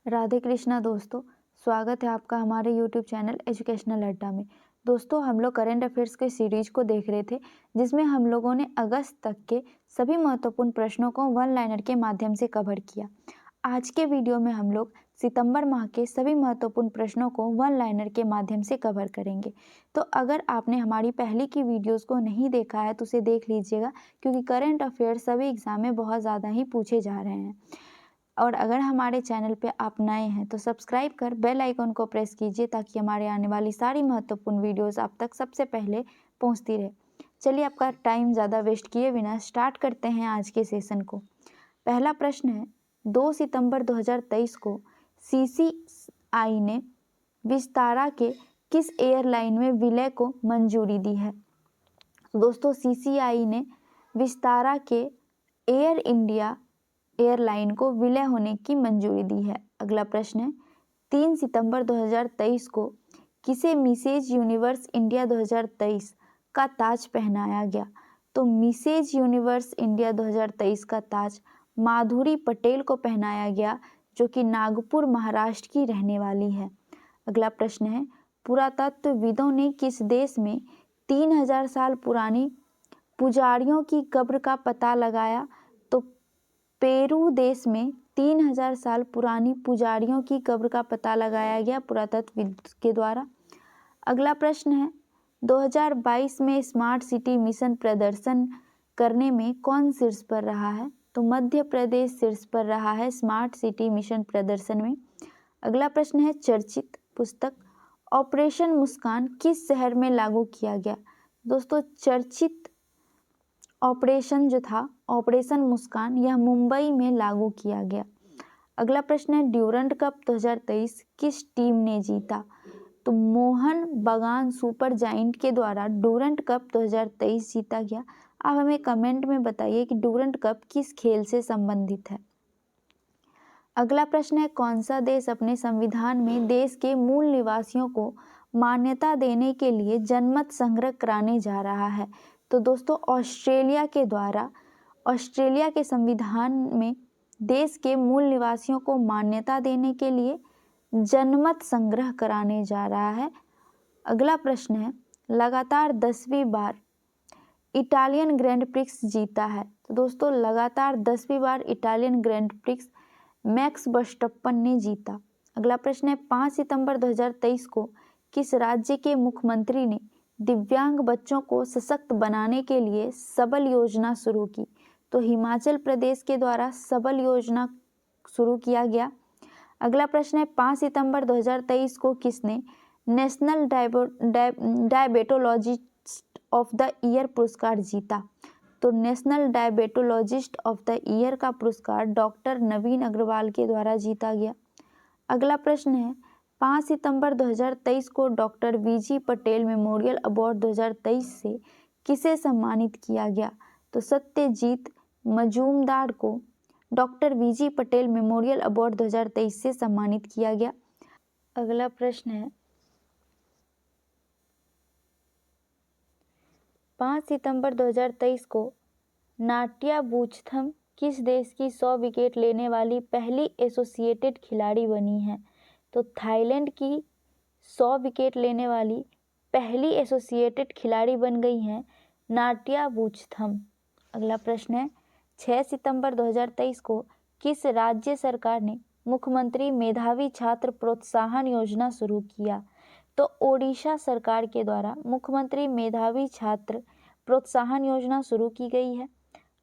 राधे कृष्णा दोस्तों, स्वागत है आपका हमारे यूट्यूब चैनल एजुकेशनल अड्डा में। दोस्तों, हम लोग करंट अफेयर्स के सीरीज को देख रहे थे, जिसमें हम लोगों ने अगस्त तक के सभी महत्वपूर्ण प्रश्नों को वन लाइनर के माध्यम से कवर किया। आज के वीडियो में हम लोग सितंबर माह के सभी महत्वपूर्ण प्रश्नों को वन लाइनर के माध्यम से कवर करेंगे। तो अगर आपने हमारी पहले की वीडियोस को नहीं देखा है तो उसे देख लीजिएगा, क्योंकि करंट अफेयर्स सभी एग्जाम में बहुत ज़्यादा ही पूछे जा रहे हैं। और अगर हमारे चैनल पे आप नए हैं तो सब्सक्राइब कर बेल आइकन को प्रेस कीजिए, ताकि हमारे आने वाली सारी महत्वपूर्ण वीडियोस आप तक सबसे पहले पहुंचती रहे। चलिए, आपका टाइम ज़्यादा वेस्ट किए बिना स्टार्ट करते हैं आज के सेशन को। पहला प्रश्न है, 2 सितंबर 2023 को सीसीआई ने विस्तारा के किस एयरलाइन में विलय को मंजूरी दी है? दोस्तों, सीसीआई ने विस्तारा के एयर इंडिया एयरलाइन को विलय होने की मंजूरी दी है। अगला प्रश्न है, 3 सितंबर 2023 को किसे मिसेज यूनिवर्स इंडिया 2023 का ताज पहनाया गया? तो मिसेज यूनिवर्स इंडिया 2023 का ताज माधुरी पटेल को पहनाया गया, जो कि नागपुर महाराष्ट्र की रहने वाली है। अगला प्रश्न है, पुरातत्वविदों ने किस देश में 3000 साल पुरानी पुजारियों की कब्र का पता लगाया? तो पेरू देश में 3000 साल पुरानी पुजारियों की कब्र का पता लगाया गया पुरातत्वविद के द्वारा। अगला प्रश्न है, 2022 में स्मार्ट सिटी मिशन प्रदर्शन करने में कौन शीर्ष पर रहा है? तो मध्य प्रदेश शीर्ष पर रहा है स्मार्ट सिटी मिशन प्रदर्शन में। अगला प्रश्न है, चर्चित पुस्तक ऑपरेशन मुस्कान किस शहर में लागू किया गया? दोस्तों, चर्चित ऑपरेशन जो था ऑपरेशन मुस्कान, यह मुंबई में लागू किया गया। अगला प्रश्न है, ड्यूरंड कप 2023 किस टीम ने जीता? तो मोहन बगान सुपर जायंट के द्वारा ड्यूरंड कप 2023 जीता गया। आप हमें कमेंट में बताइए कि ड्यूरंड कप किस खेल से संबंधित है। अगला प्रश्न है, कौन सा देश अपने संविधान में देश के मूल निवासियों को मान्यता देने के लिए जनमत संग्रह कराने जा रहा है? तो दोस्तों, ऑस्ट्रेलिया के द्वारा ऑस्ट्रेलिया के संविधान में देश के मूल निवासियों को मान्यता देने के लिए जनमत संग्रह कराने जा रहा है। अगला प्रश्न है, लगातार 10वीं बार इटालियन ग्रैंड प्रिक्स जीता है? तो दोस्तों, लगातार 10वीं बार इटालियन ग्रैंड प्रिक्स मैक्स वर्स्टप्पन ने जीता। अगला प्रश्न है, 5 सितंबर 2023 को किस राज्य के मुख्यमंत्री ने दिव्यांग बच्चों को सशक्त बनाने के लिए सबल योजना शुरू की? तो हिमाचल प्रदेश के द्वारा सबल योजना शुरू किया गया। अगला प्रश्न है, 5 सितंबर 2023 को किसने national diabetologist of the year पुरस्कार जीता? तो national diabetologist of the year का पुरस्कार डॉक्टर नवीन अग्रवाल के द्वारा जीता गया। अगला प्रश्न है, 5 सितंबर 2023 को doctor V G Patel memorial award 2023 से किसे सम्मानित किया गया? तो सत्यजीत मजूमदार को doctor V G Patel memorial award 2023 से सम्मानित किया गया। अगला प्रश्न है, 5 सितंबर 2023 को नाट्या बूचथम किस देश की 100 विकेट लेने वाली पहली एसोसिएटेड खिलाड़ी बनी है? तो थाईलैंड की 100 विकेट लेने वाली पहली एसोसिएटेड खिलाड़ी बन गई हैं नाट्या बूचथम। अगला प्रश्न है, 6 सितंबर 2023 को किस राज्य सरकार ने मुख्यमंत्री मेधावी छात्र प्रोत्साहन योजना शुरू किया? तो ओडिशा सरकार के द्वारा मुख्यमंत्री मेधावी छात्र प्रोत्साहन योजना शुरू की गई है।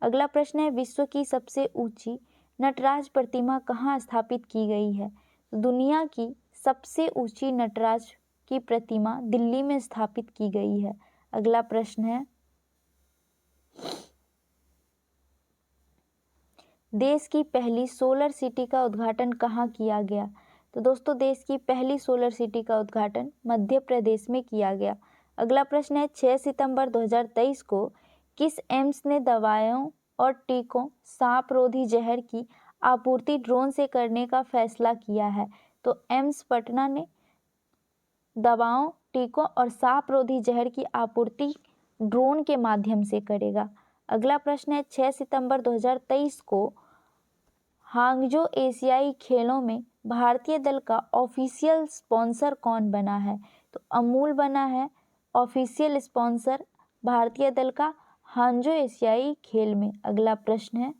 अगला प्रश्न है, विश्व की सबसे ऊंची नटराज प्रतिमा कहाँ स्थापित की गई है? दुनिया की सबसे ऊंची नटराज की प्रतिमा दिल्ली में स्थापित की गई है। अगला प्रश्न है, देश की पहली सोलर सिटी का उद्घाटन कहाँ किया गया? तो दोस्तों, देश की पहली सोलर सिटी का उद्घाटन मध्य प्रदेश में किया गया। अगला प्रश्न है, 6 सितंबर 2023 को किस एम्स ने दवाओं और टीकों सांपरोधी जहर की आपूर्ति ड्रोन से करने का फैसला किया है? तो एम्स पटना ने दवाओं, टीकों और सांपरोधी जहर की आपूर्ति ड्रोन के माध्यम से करेगा। अगला प्रश्न है, 6 सितंबर 2023 को हांगजो एशियाई खेलों में भारतीय दल का ऑफिशियल स्पॉन्सर कौन बना है? तो अमूल बना है ऑफिशियल स्पॉन्सर भारतीय दल का हांजो एशियाई खेल में। अगला प्रश्न है,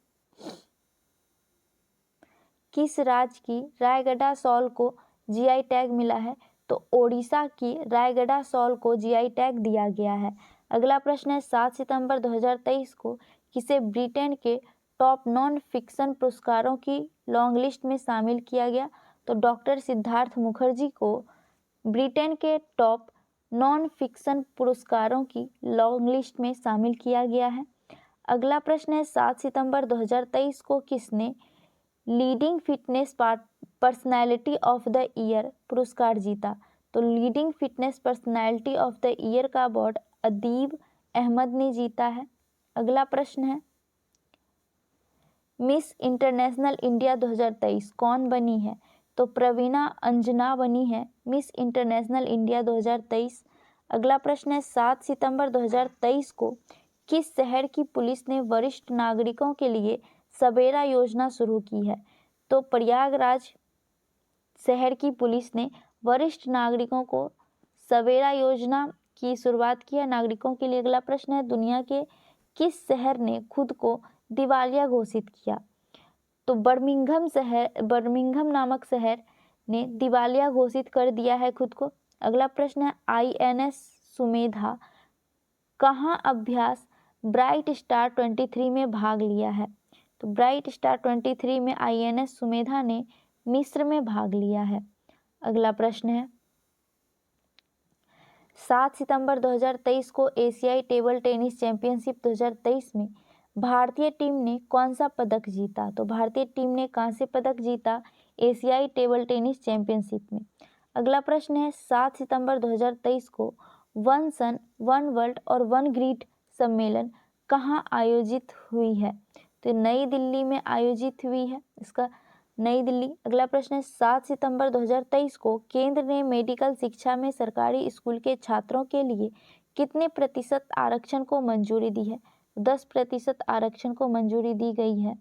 किस राज्य की रायगढ़ शॉल को जीआई टैग मिला है? तो ओडिशा की रायगढ़ शॉल को जीआई टैग दिया गया है। अगला प्रश्न है, 7 सितंबर 2023 को किसे ब्रिटेन के टॉप नॉन फिक्शन पुरस्कारों की लॉन्ग लिस्ट में शामिल किया गया? तो डॉक्टर सिद्धार्थ मुखर्जी को ब्रिटेन के टॉप नॉन फिक्शन पुरस्कारों की लॉन्ग लिस्ट में शामिल किया गया है। अगला प्रश्न है, 7 सितंबर 2023 को किसने leading fitness personality of the year पुरस्कार जीता? तो leading fitness personality of the year का अवार्ड अदीब अहमद ने जीता है। अगला प्रश्न है, मिस इंटरनेशनल इंडिया 2023 कौन बनी है? तो प्रवीणा अंजना बनी है मिस इंटरनेशनल इंडिया 2023। अगला प्रश्न है, 7 सितंबर 2023 को किस शहर की पुलिस ने वरिष्ठ नागरिकों के लिए सवेरा योजना शुरू की है? तो प्रयागराज शहर की पुलिस ने वरिष्ठ नागरिकों को सवेरा योजना की शुरुआत की है नागरिकों के लिए। अगला प्रश्न है, दुनिया के किस शहर ने खुद को दिवालिया घोषित किया? तो बर्मिंघम नामक शहर ने दिवालिया घोषित कर दिया है खुद को। अगला प्रश्न है, आईएनएस सुमेधा कहाँ अभ्यास ब्राइट स्टार 23 में भाग लिया है? तो ब्राइट स्टार 23 में आईएनएस सुमेधा ने मिस्र में भाग लिया है। अगला प्रश्न है, 7 सितंबर 2023 को एशियाई टेबल टेनिस चैंपियनशिप 2023 में भारतीय टीम ने कौन सा पदक जीता? तो भारतीय टीम ने कांस्य पदक जीता एशियाई टेबल टेनिस चैंपियनशिप में। अगला प्रश्न है, 7 सितंबर 2023 को वन सन वन वर्ल्ड और वन ग्रिड सम्मेलन कहाँ आयोजित हुई है? तो नई दिल्ली में आयोजित हुई है, इसका नई दिल्ली। अगला प्रश्न है, 7 सितंबर 2023 को केंद्र ने मेडिकल शिक्षा में सरकारी स्कूल के छात्रों के लिए कितने प्रतिशत आरक्षण को मंजूरी दी है? 10% आरक्षण को मंजूरी दी गई है।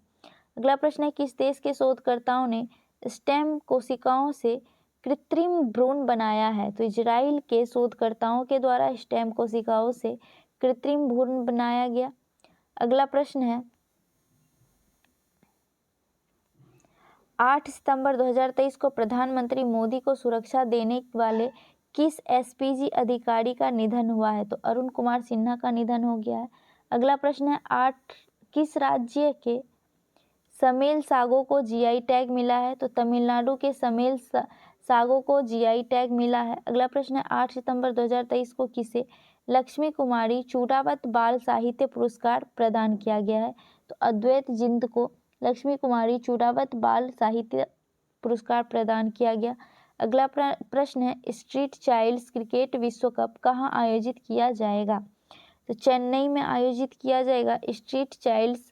अगला प्रश्न है, किस देश के शोधकर्ताओं ने स्टेम कोशिकाओं से कृत्रिम भ्रूण बनाया है? तो इजराइल के शोधकर्ताओं के द्वारा स्टेम कोशिकाओं से कृत्रिम भ्रूण बनाया गया। अगला प्रश्न है, 8 सितंबर 2023 को प्रधानमंत्री मोदी को सुरक्षा देने वाले किस एसपीजी अधिकारी का निधन हुआ है? तो अरुण कुमार सिन्हा का निधन हो गया है। अगला प्रश्न है, 8 किस राज्य के समेल सागों को जीआई टैग मिला है? तो तमिलनाडु के समेल सागों को जीआई टैग मिला है। अगला प्रश्न है, 8 सितंबर 2023 को किसे लक्ष्मी कुमारी चूड़ावत बाल साहित्य पुरस्कार प्रदान किया गया है? तो अद्वैत जिंद को लक्ष्मी कुमारी चूड़ावत बाल साहित्य पुरस्कार प्रदान किया गया। अगला प्रश्न है, स्ट्रीट चाइल्ड्स क्रिकेट विश्व कप कहाँ आयोजित किया जाएगा? तो चेन्नई में आयोजित किया जाएगा स्ट्रीट चाइल्ड्स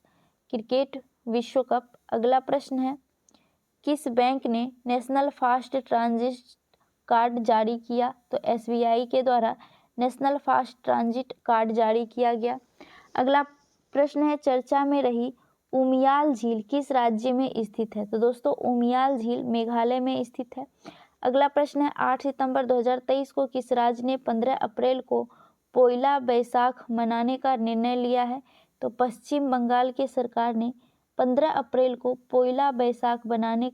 क्रिकेट विश्व कप। अगला प्रश्न है, किस बैंक ने नेशनल फास्ट ट्रांजिट कार्ड जारी किया? तो एसबीआई के द्वारा नेशनल फास्ट ट्रांजिट कार्ड जारी किया गया। अगला प्रश्न है, चर्चा में रही उमियाल झील किस राज्य में स्थित है? तो दोस्तों उमियाल झील मेघालय में स्थित है। अगला प्रश्न है, 8 सितंबर 2023 को किस राज्य ने 15 अप्रैल को पोइला बैसाख मनाने का निर्णय लिया है? तो पश्चिम बंगाल की सरकार ने 15 अप्रैल को पोइला बैसाख मनाने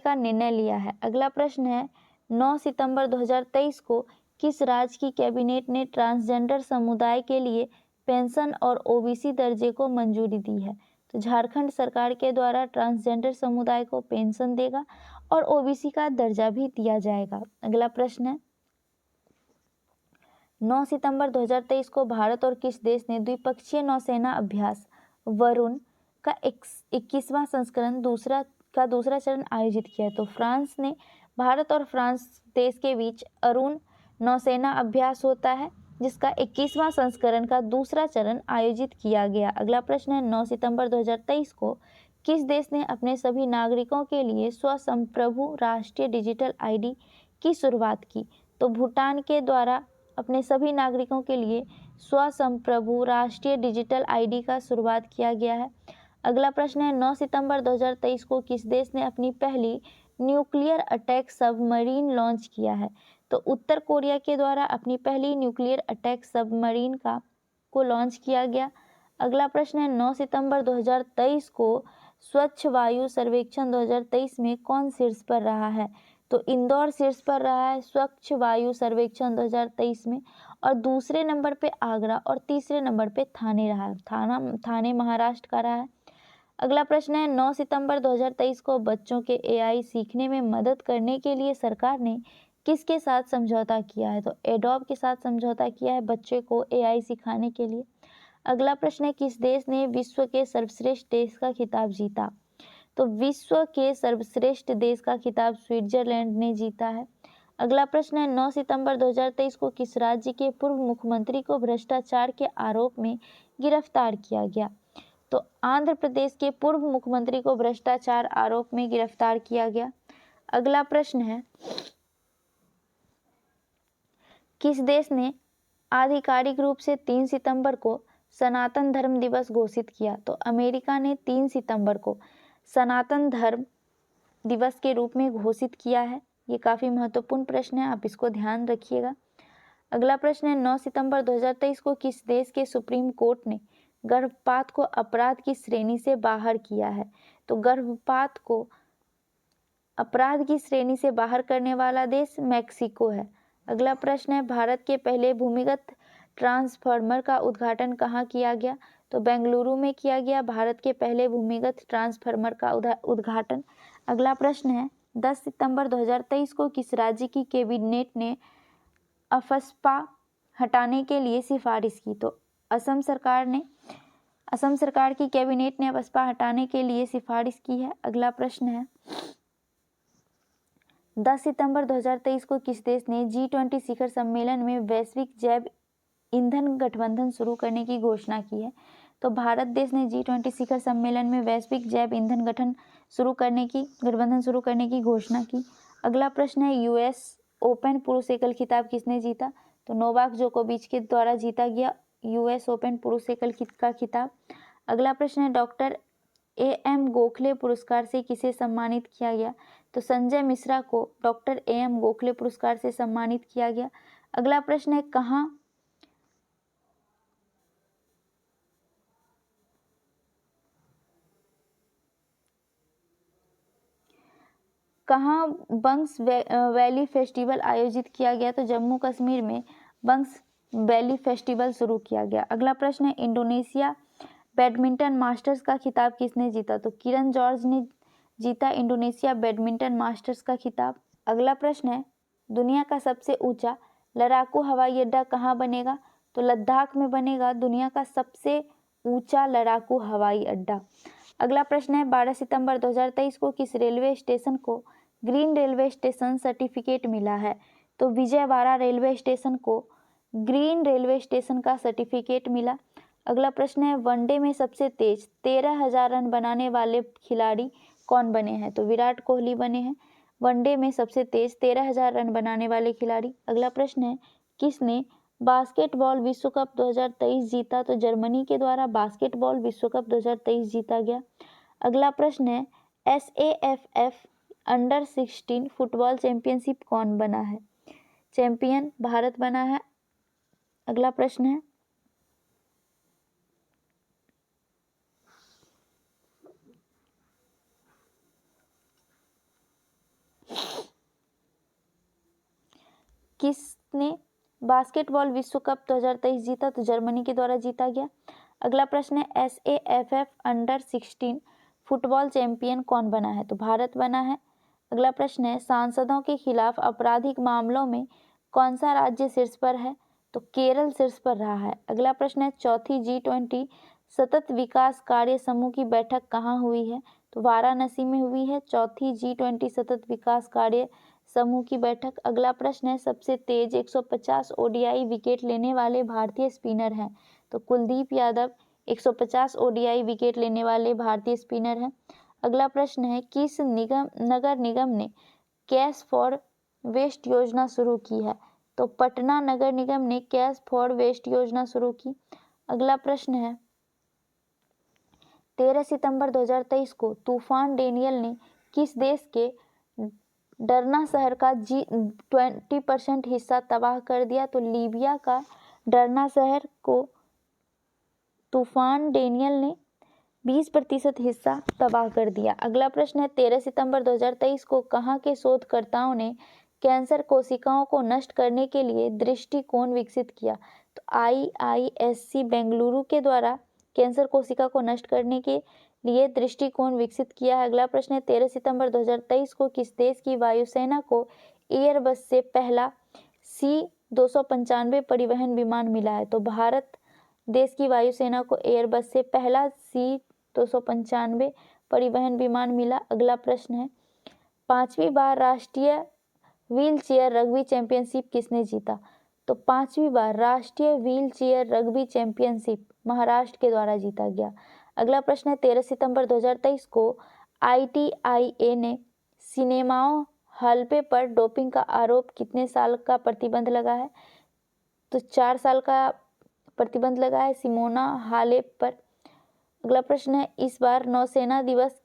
का निर्णय लिया है। अगला प्रश्न है, 9 सितंबर 2023 को किस राज्य की कैबिनेट ने ट्रांसजेंडर समुदाय के लिए पेंशन और ओबीसी दर्जे को मंजूरी दी है? तो झारखंड सरकार के द्वारा ट्रांसजेंडर समुदाय को पेंशन देगा और ओबीसी का दर्जा भी दिया जाएगा। अगला प्रश्न है, 9 सितंबर 2023 को भारत और किस देश ने द्विपक्षीय नौसेना अभ्यास वरुण का 21वां संस्करण दूसरा चरण आयोजित किया है? तो फ्रांस ने भारत और फ्रांस देश के बीच अरुण नौसेना अभ्यास होता है जिसका 21वां संस्करण का दूसरा चरण आयोजित किया गया। अगला प्रश्न है, 9 सितंबर 2023 को किस देश ने अपने सभी नागरिकों के लिए स्वसंप्रभु राष्ट्रीय डिजिटल आईडी की शुरुआत की? तो भूटान के द्वारा अपने सभी नागरिकों के लिए स्वसंप्रभु राष्ट्रीय डिजिटल आईडी का शुरुआत किया गया है। अगला प्रश्न है, 9 सितंबर 2023 को किस देश ने अपनी पहली न्यूक्लियर अटैक सबमरीन लॉन्च किया है? तो उत्तर कोरिया के द्वारा अपनी पहली न्यूक्लियर अटैक सबमरीन को लॉन्च किया गया। अगला प्रश्न है 9 सितंबर 2023 को स्वच्छ वायु सर्वेक्षण 2023 में कौन शीर्ष पर रहा है? तो इंदौर शीर्ष पर रहा है स्वच्छ वायु सर्वेक्षण 2023 में, और दूसरे नंबर पे आगरा और तीसरे नंबर पे थाने रहा है। थाने महाराष्ट्र का रहा है। अगला प्रश्न है 9 सितंबर 2023 को बच्चों के एआई सीखने में मदद करने के लिए सरकार ने किसके साथ समझौता किया है? तो एडोब के साथ समझौता किया है बच्चे को एआई सिखाने के लिए। अगला प्रश्न है किस देश ने विश्व के सर्वश्रेष्ठ देश का खिताब जीता? तो विश्व के सर्वश्रेष्ठ देश का खिताब स्विट्जरलैंड ने जीता है। अगला प्रश्न है 9 सितंबर 2023 को किस राज्य के पूर्व मुख्यमंत्री को भ्रष्टाचार के आरोप में गिरफ्तार किया गया? तो आंध्र प्रदेश के पूर्व मुख्यमंत्री को भ्रष्टाचार आरोप में गिरफ्तार किया गया। अगला प्रश्न है किस देश ने आधिकारिक रूप से 3 सितंबर को सनातन धर्म दिवस घोषित किया? तो अमेरिका ने 3 सितंबर को सनातन धर्म दिवस के रूप में घोषित किया है। ये काफ़ी महत्वपूर्ण प्रश्न है, आप इसको ध्यान रखिएगा। अगला प्रश्न है 9 सितंबर 2023 को किस देश के सुप्रीम कोर्ट ने गर्भपात को अपराध की श्रेणी से बाहर किया है? तो गर्भपात को अपराध की श्रेणी से बाहर करने वाला देश मैक्सिको है। अगला प्रश्न है भारत के पहले भूमिगत ट्रांसफार्मर का उद्घाटन कहाँ किया गया? तो बेंगलुरु में किया गया भारत के पहले भूमिगत ट्रांसफार्मर का उद्घाटन। अगला प्रश्न है 10 सितंबर 2023 को किस राज्य की कैबिनेट ने अफस्पा हटाने के लिए सिफारिश की? तो असम सरकार की कैबिनेट ने अफस्पा हटाने के लिए सिफारिश की है। अगला प्रश्न है 10 सितंबर 2023 को किस देश ने G20 शिखर सम्मेलन में वैश्विक जैव ईंधन गठबंधन शुरू करने की घोषणा की है? तो भारत देश ने G20 शिखर सम्मेलन में वैश्विक जैव ईंधन गठबंधन शुरू करने की घोषणा की। अगला प्रश्न है यूएस ओपन पुरुष एकल खिताब किसने जीता? तो नोवाक जोकोविच के द्वारा जीता गया यूएस ओपन पुरुष एकल का खिताब। अगला प्रश्न है डॉक्टर AM गोखले पुरस्कार से किसे सम्मानित किया गया? तो संजय मिश्रा को डॉक्टर AM गोखले पुरस्कार से सम्मानित किया गया। अगला प्रश्न है कहाँ बंग्स वैली फेस्टिवल आयोजित किया गया? तो जम्मू कश्मीर में बंग्स वैली फेस्टिवल शुरू किया गया। अगला प्रश्न है इंडोनेशिया बैडमिंटन मास्टर्स का खिताब किसने जीता? तो किरण जॉर्ज ने जीता इंडोनेशिया बैडमिंटन मास्टर्स का खिताब। अगला प्रश्न है दुनिया का सबसे ऊंचा लड़ाकू हवाई अड्डा कहाँ बनेगा? तो लद्दाख में बनेगा दुनिया का सबसे ऊंचा लड़ाकू हवाई अड्डा। अगला प्रश्न है 12 सितंबर 2023 को किस रेलवे स्टेशन को ग्रीन रेलवे स्टेशन सर्टिफिकेट मिला है? तो विजयवाड़ा रेलवे स्टेशन को ग्रीन रेलवे स्टेशन का सर्टिफिकेट मिला। अगला प्रश्न है वनडे में सबसे तेज 13,000 रन बनाने वाले खिलाड़ी कौन बने हैं? तो विराट कोहली बने हैं वनडे में सबसे तेज 13,000 रन बनाने वाले खिलाड़ी। अगला प्रश्न है किसने बास्केटबॉल विश्व कप 2023 जीता? तो जर्मनी के द्वारा बास्केटबॉल विश्व कप 2023 जीता गया। अगला प्रश्न है SAFF अंडर 16 फुटबॉल चैंपियनशिप कौन बना है? चैंपियन भारत बना है। अगला प्रश्न है किसने बास्केटबॉल विश्व कप 2023 जीता? तो जर्मनी के द्वारा जीता गया। अगला प्रश्न है SAFF अंडर 16 फुटबॉल चैंपियन कौन बना है? तो भारत बना है। अगला प्रश्न है सांसदों के खिलाफ आपराधिक मामलों में कौन सा राज्य शीर्ष पर है? तो केरल शीर्ष पर रहा है। अगला प्रश्न है चौथी G20 सतत विकास कार्य समूह की बैठक कहाँ हुई है? तो वाराणसी में हुई है चौथी G20 सतत विकास कार्य समूह की बैठक। अगला प्रश्न है सबसे तेज 150 ODI विकेट लेने वाले भारतीय स्पिनर हैं? तो कुलदीप यादव 150 ODI विकेट लेने वाले भारतीय स्पिनर हैं। अगला प्रश्न है किस नगर निगम ने कैश फॉर वेस्ट योजना शुरू की है? तो पटना नगर निगम ने कैश फॉर वेस्ट योजना शुरू की। अगला प्रश्न है 13 सितंबर 2023 को तूफान डेनियल ने किस देश के डरना शहर का 20% हिस्सा तबाह कर दिया। तो लीबिया का डरना शहर को तूफान डेनियल ने 20% हिस्सा तबाह कर दिया। अगला प्रश्न है 13 सितंबर 2023 को कहाँ के शोधकर्ताओं ने कैंसर कोशिकाओं को नष्ट करने के लिए दृष्टिकोण विकसित किया? तो IISc बेंगलुरु के द्वारा कैंसर कोशिका को नष्ट करने के लिए दृष्टिकोण विकसित किया है। अगला प्रश्न है 13 सितंबर 2023 को किस देश की वायुसेना को एयरबस से पहला C-295 परिवहन विमान मिला है? तो भारत देश की वायुसेना को एयरबस से पहला C-295 परिवहन विमान मिला। अगला प्रश्न है 5वीं बार राष्ट्रीय व्हील चेयर रग्बी चैंपियनशिप किसने जीता? तो 5वीं बार राष्ट्रीय wheel chair rugby championship Maharashtra के द्वारा जीता गया। अगला प्रश्न है 13 सितंबर 2023 को ITIA ने सिनेमाओं हल्पे पर डोपिंग का आरोप कितने साल का प्रतिबंध लगा है? तो 4 साल का प्रतिबंध लगा है सिमोना हालेप पर। अगला प्रश्न है इस बार नौसेना दिवस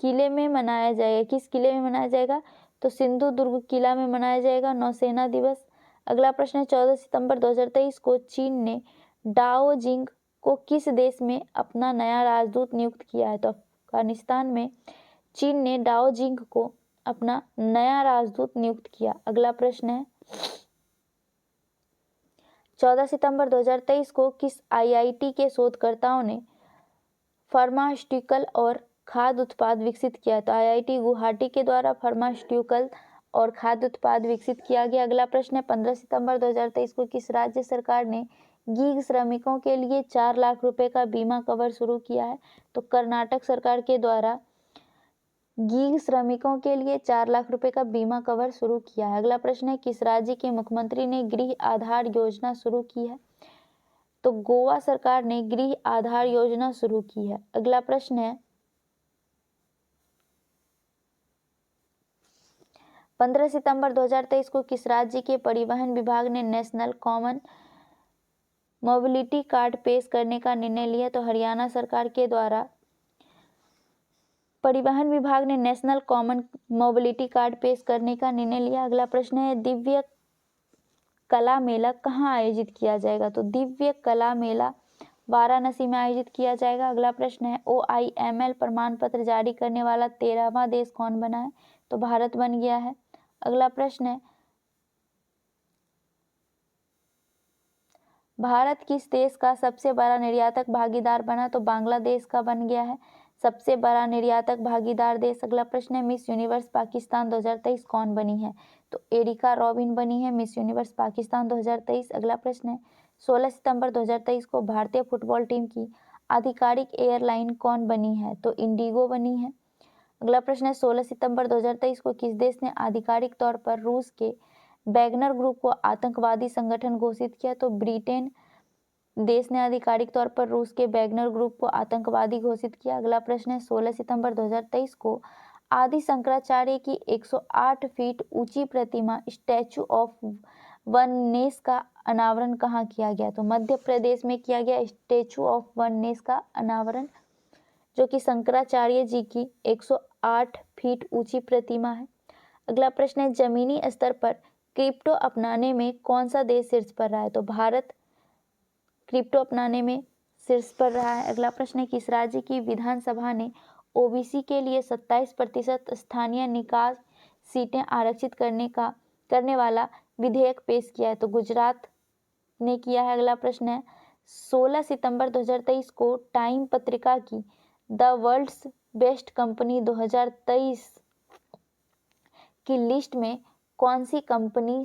किले में मनाया जाएगा, किस किले में मनाया जाएगा? तो सिंधु दुर्ग किला में मनाया जाएगा नौसेना दिवस। अगला प्रश्न है 14 सितंबर 2023 को चीन ने डाओ जिंग को किस देश में अपना नया राजदूत नियुक्त किया है? तो अफगानिस्तान में चीन ने डाओ जिंग को अपना नया राजदूत नियुक्त किया। अगला प्रश्न है 14 सितंबर 2023 को किस IIT के शोधकर्ताओं ने फार्मास्यूटिकल और खाद्य उत्पाद विकसित किया? तो IIT गुवाहाटी के द्वारा फार्मास्यूटिकल और खाद्य उत्पाद विकसित किया गया। अगला प्रश्न है 15 सितंबर 2023 को किस राज्य सरकार ने गीग श्रमिकों के लिए 4 लाख रुपए का बीमा कवर शुरू किया है? तो कर्नाटक सरकार के द्वारा गीग श्रमिकों के लिए 4 लाख रुपए का बीमा कवर शुरू किया है। अगला प्रश्न है किस राज्य के मुख्यमंत्री ने गृह आधार योजना शुरू की है? तो गोवा सरकार ने गृह आधार योजना शुरू की है। अगला प्रश्न है 15 सितंबर 2023 को किस राज्य के परिवहन विभाग ने नेशनल कॉमन मोबिलिटी कार्ड पेश करने का निर्णय लिया? तो हरियाणा सरकार के द्वारा परिवहन विभाग ने नेशनल कॉमन मोबिलिटी कार्ड पेश करने का निर्णय लिया। अगला प्रश्न है दिव्य कला मेला कहाँ आयोजित किया जाएगा? तो दिव्य कला मेला वाराणसी में आयोजित किया जाएगा। अगला प्रश्न है OIML प्रमाण पत्र जारी करने वाला 13वां देश कौन बना है? तो भारत बन गया है। अगला प्रश्न है भारत किस देश का सबसे बड़ा निर्यातक भागीदार बना? तो बांग्लादेश का बन गया है सबसे बड़ा निर्यातक भागीदार देश। अगला प्रश्न है मिस यूनिवर्स पाकिस्तान 2023 कौन बनी है? तो एरिका रॉबिन बनी है मिस यूनिवर्स पाकिस्तान 2023। अगला प्रश्न है 16 सितंबर 2023 को भारतीय फुटबॉल टीम की आधिकारिक एयरलाइन कौन बनी है? तो इंडिगो बनी है। अगला प्रश्न है 16 सितंबर 2023 को किस देश ने आधिकारिक तौर पर रूस के वैगनर ग्रुप को आतंकवादी संगठन घोषित किया? तो ब्रिटेन देश ने आधिकारिक तौर पर रूस के वैगनर ग्रुप को आतंकवादी घोषित किया। अगला प्रश्न है 16 सितंबर 2023 को आदि शंकराचार्य की 108 फीट ऊंची प्रतिमा स्टैचू ऑफ वननेस का अनावरण कहाँ किया गया? तो मध्य प्रदेश में किया गया स्टैचू ऑफ वननेस का अनावरण, जो कि शंकराचार्य जी की 108 फीट ऊंची प्रतिमा है। अगला प्रश्न है जमीनी स्तर पर क्रिप्टो अपनाने में कौन सा देश शीर्ष पर रहा है? तो भारत क्रिप्टो अपनाने में शीर्ष पर रहा है। अगला प्रश्न है किस राज्य की विधानसभा ने OBC के लिए 27% स्थानीय निकाय सीटें आरक्षित करने वाला विधेयक पेश किया है? तो गुजरात ने किया है। अगला प्रश्न है 16 सितंबर 2023 को टाइम पत्रिका की द वर्ल्ड्स बेस्ट कंपनी 2023 की लिस्ट में कौन सी कंपनी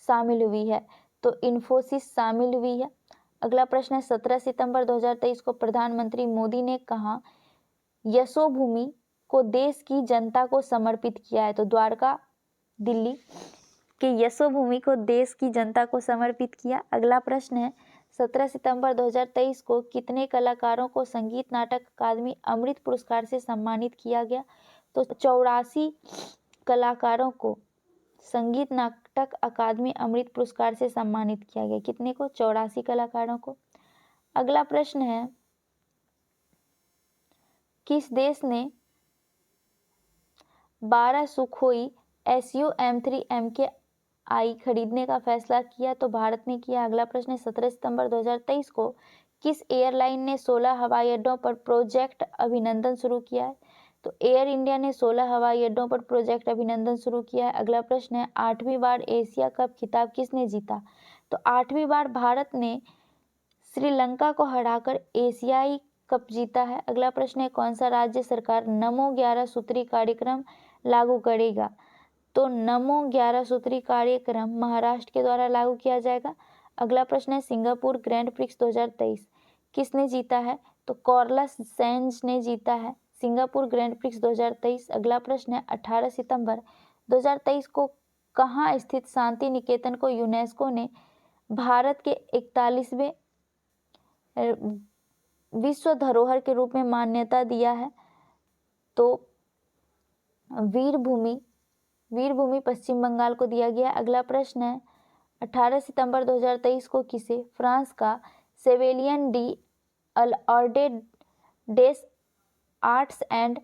शामिल हुई है? तो इन्फोसिस शामिल हुई है। अगला प्रश्न है 17 सितंबर 2023 को प्रधानमंत्री मोदी ने कहा यशोभूमि को देश की जनता को समर्पित किया है? तो द्वारका दिल्ली के यशोभूमि को देश की जनता को समर्पित किया। अगला प्रश्न है 17 सितंबर 2023 को कितने कलाकारों को संगीत नाटक अकादमी अमृत पुरस्कार से सम्मानित किया गया? तो 84 कलाकारों को संगीत नाटक अकादमी अमृत पुरस्कार से सम्मानित किया गया। कितने को? 84 कलाकारों को। अगला प्रश्न है किस देश ने 12 सुखोई SU-M3 खरीदने का फैसला किया? तो भारत ने किया। अगला प्रश्न है 17 सितंबर 2023 को किस एयरलाइन ने 16 हवाई अड्डों पर प्रोजेक्ट अभिनंदन शुरू किया है? तो एयर इंडिया ने 16 हवाई अड्डों पर प्रोजेक्ट अभिनंदन शुरू किया है। अगला प्रश्न है 8वीं बार एशिया कप खिताब किसने जीता? तो 8वीं बार भारत ने श्रीलंका को हराकर एशियाई कप जीता है। अगला प्रश्न है कौन सा राज्य सरकार नमो 11 सूत्री कार्यक्रम लागू करेगा? तो नमो 11 सूत्री कार्यक्रम महाराष्ट्र के द्वारा लागू किया जाएगा। अगला प्रश्न है सिंगापुर ग्रैंड प्रिक्स 2023 किसने जीता है? तो कार्लोस सैंज ने जीता है सिंगापुर ग्रैंड प्रिक्स 2023। अगला प्रश्न है 18 सितंबर 2023 को कहाँ स्थित शांति निकेतन को यूनेस्को ने भारत के 41वें विश्व धरोहर के रूप में मान्यता दिया है? तो वीरभूमि पश्चिम बंगाल को दिया गया। अगला प्रश्न है 18 सितंबर 2023 को किसे फ्रांस का Chevalier de l'Ordre des Arts and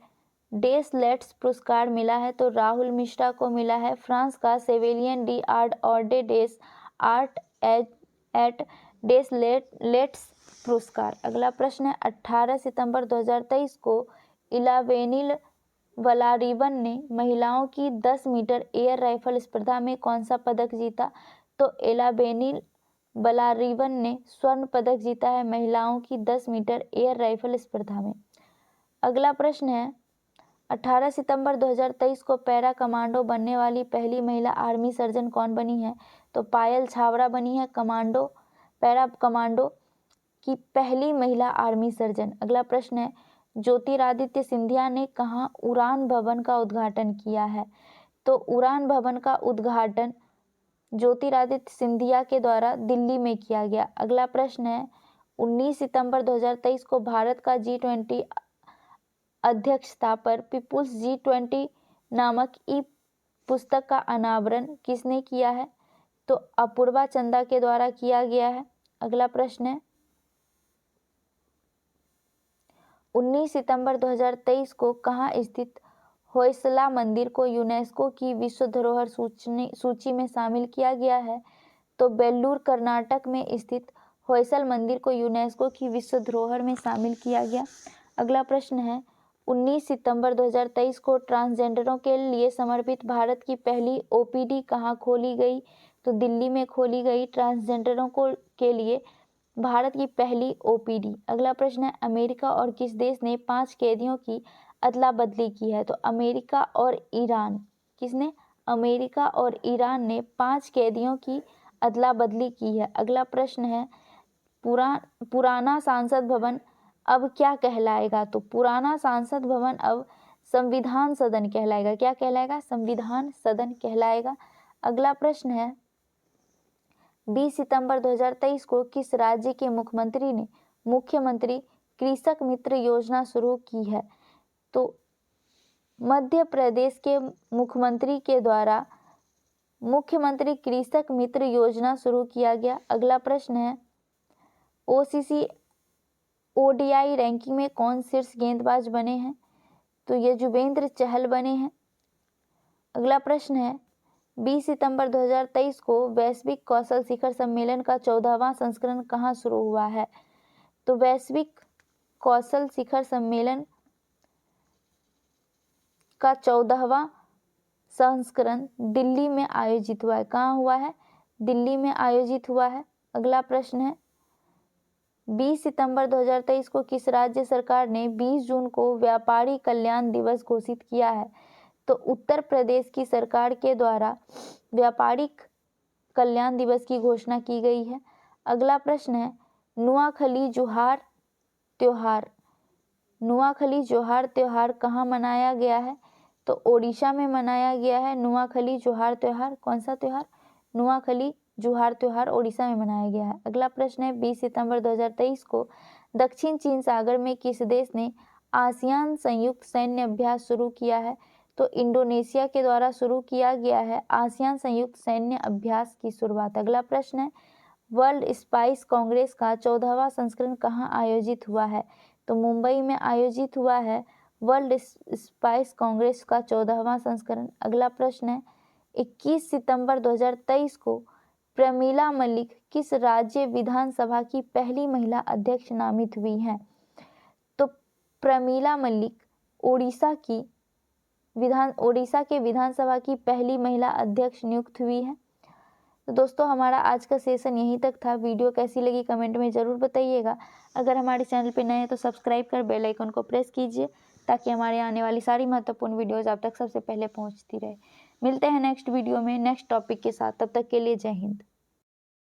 des Lettres पुरस्कार मिला है? तो राहुल मिश्रा को मिला है फ्रांस का Chevalier de l'Ordre des Arts et des Lettres पुरस्कार। अगला प्रश्न है 18 सितंबर 2023 को इलावेनिल वलारिवन ने महिलाओं की 10 मीटर एयर राइफल स्पर्धा में कौन सा पदक जीता? तो इलावेनिल वलारिवन ने स्वर्ण पदक जीता है महिलाओं की 10 मीटर एयर राइफल स्पर्धा में। अगला प्रश्न है 18 सितंबर 2023 को पैरा कमांडो बनने वाली पहली महिला आर्मी सर्जन कौन बनी है? तो पायल छाबड़ा बनी है पैरा कमांडो की पहली महिला आर्मी सर्जन। अगला प्रश्न है ज्योतिरादित्य सिंधिया ने कहाँ उड़ान भवन का उद्घाटन किया है? तो उड़ान भवन का उद्घाटन ज्योतिरादित्य सिंधिया के द्वारा दिल्ली में किया गया। अगला प्रश्न है 19 सितंबर 2023 को भारत का G20 अध्यक्षता पर पीपुल्स G20 नामक ई पुस्तक का अनावरण किसने किया है? तो अपूर्वा चंदा के द्वारा किया गया है। अगला प्रश्न है 19 सितंबर 2023 को कहाँ स्थित होयसला मंदिर को यूनेस्को की विश्व धरोहर सूची में शामिल किया गया है? तो बेल्लूर कर्नाटक में स्थित होयसल मंदिर को यूनेस्को की विश्व धरोहर में शामिल किया गया। अगला प्रश्न है 19 सितंबर 2023 को ट्रांसजेंडरों के लिए समर्पित भारत की पहली OPD कहाँ खोली गई? तो दिल्ली में खोली गई ट्रांसजेंडरों के लिए भारत की पहली OPD। अगला प्रश्न है अमेरिका और किस देश ने 5 कैदियों की अदला बदली की है? तो अमेरिका और ईरान। किसने? अमेरिका और ईरान ने 5 कैदियों की अदला बदली की है। अगला प्रश्न है पुराना संसद भवन अब क्या कहलाएगा? तो पुराना संसद भवन अब संविधान सदन कहलाएगा। क्या कहलाएगा? संविधान सदन कहलाएगा। अगला प्रश्न है 20 सितंबर 2023 को किस राज्य के मुख्यमंत्री ने मुख्यमंत्री कृषक मित्र योजना शुरू की है? तो मध्य प्रदेश के मुख्यमंत्री के द्वारा मुख्यमंत्री कृषक मित्र योजना शुरू किया गया। अगला प्रश्न है OCC ODI रैंकिंग में कौन शीर्ष गेंदबाज बने हैं? तो युजवेंद्र चहल बने हैं। अगला प्रश्न है 20 सितंबर 2023 को वैश्विक कौशल शिखर सम्मेलन का 14वां संस्करण कहाँ शुरू हुआ है? तो वैश्विक कौशल शिखर सम्मेलन का 14वां संस्करण दिल्ली में आयोजित हुआ है। कहाँ हुआ है? दिल्ली में आयोजित हुआ है। अगला प्रश्न है 20 सितंबर 2023 को किस राज्य सरकार ने 20 जून को व्यापारी कल्याण दिवस घोषित किया है? तो उत्तर प्रदेश की सरकार के द्वारा व्यापारिक कल्याण दिवस की घोषणा की गई है। अगला प्रश्न है नुआखली जोहार त्योहार कहाँ मनाया गया है? तो ओडिशा में मनाया गया है नुआखली जोहार त्योहार। कौन सा त्योहार? नुआखली जोहार त्योहार ओडिशा में मनाया गया है। अगला प्रश्न है 20 सितंबर 2023 को दक्षिण चीन सागर में किस देश ने आसियान संयुक्त सैन्य अभ्यास शुरू किया है? तो इंडोनेशिया के द्वारा शुरू किया गया है आसियान संयुक्त सैन्य अभ्यास की शुरुआत। अगला प्रश्न है वर्ल्ड स्पाइस कांग्रेस का 14वां संस्करण कहाँ आयोजित हुआ है? तो मुंबई में आयोजित हुआ है वर्ल्ड स्पाइस कांग्रेस का 14वां संस्करण। अगला प्रश्न है 21 सितंबर 2023 को प्रमीला मलिक किस राज्य विधानसभा की पहली महिला अध्यक्ष नामित हुई हैं? तो प्रमीला मलिक ओडिशा के विधानसभा की पहली महिला अध्यक्ष नियुक्त हुई है। तो दोस्तों हमारा आज का सेशन यहीं तक था। वीडियो कैसी लगी कमेंट में ज़रूर बताइएगा। अगर हमारे चैनल पर नए हैं तो सब्सक्राइब कर बेल आइकन को प्रेस कीजिए ताकि हमारे आने वाली सारी महत्वपूर्ण वीडियोज़ आप तक सबसे पहले पहुंचती रहे। मिलते हैं नेक्स्ट वीडियो में नेक्स्ट टॉपिक के साथ। तब तक के लिए जय हिंद।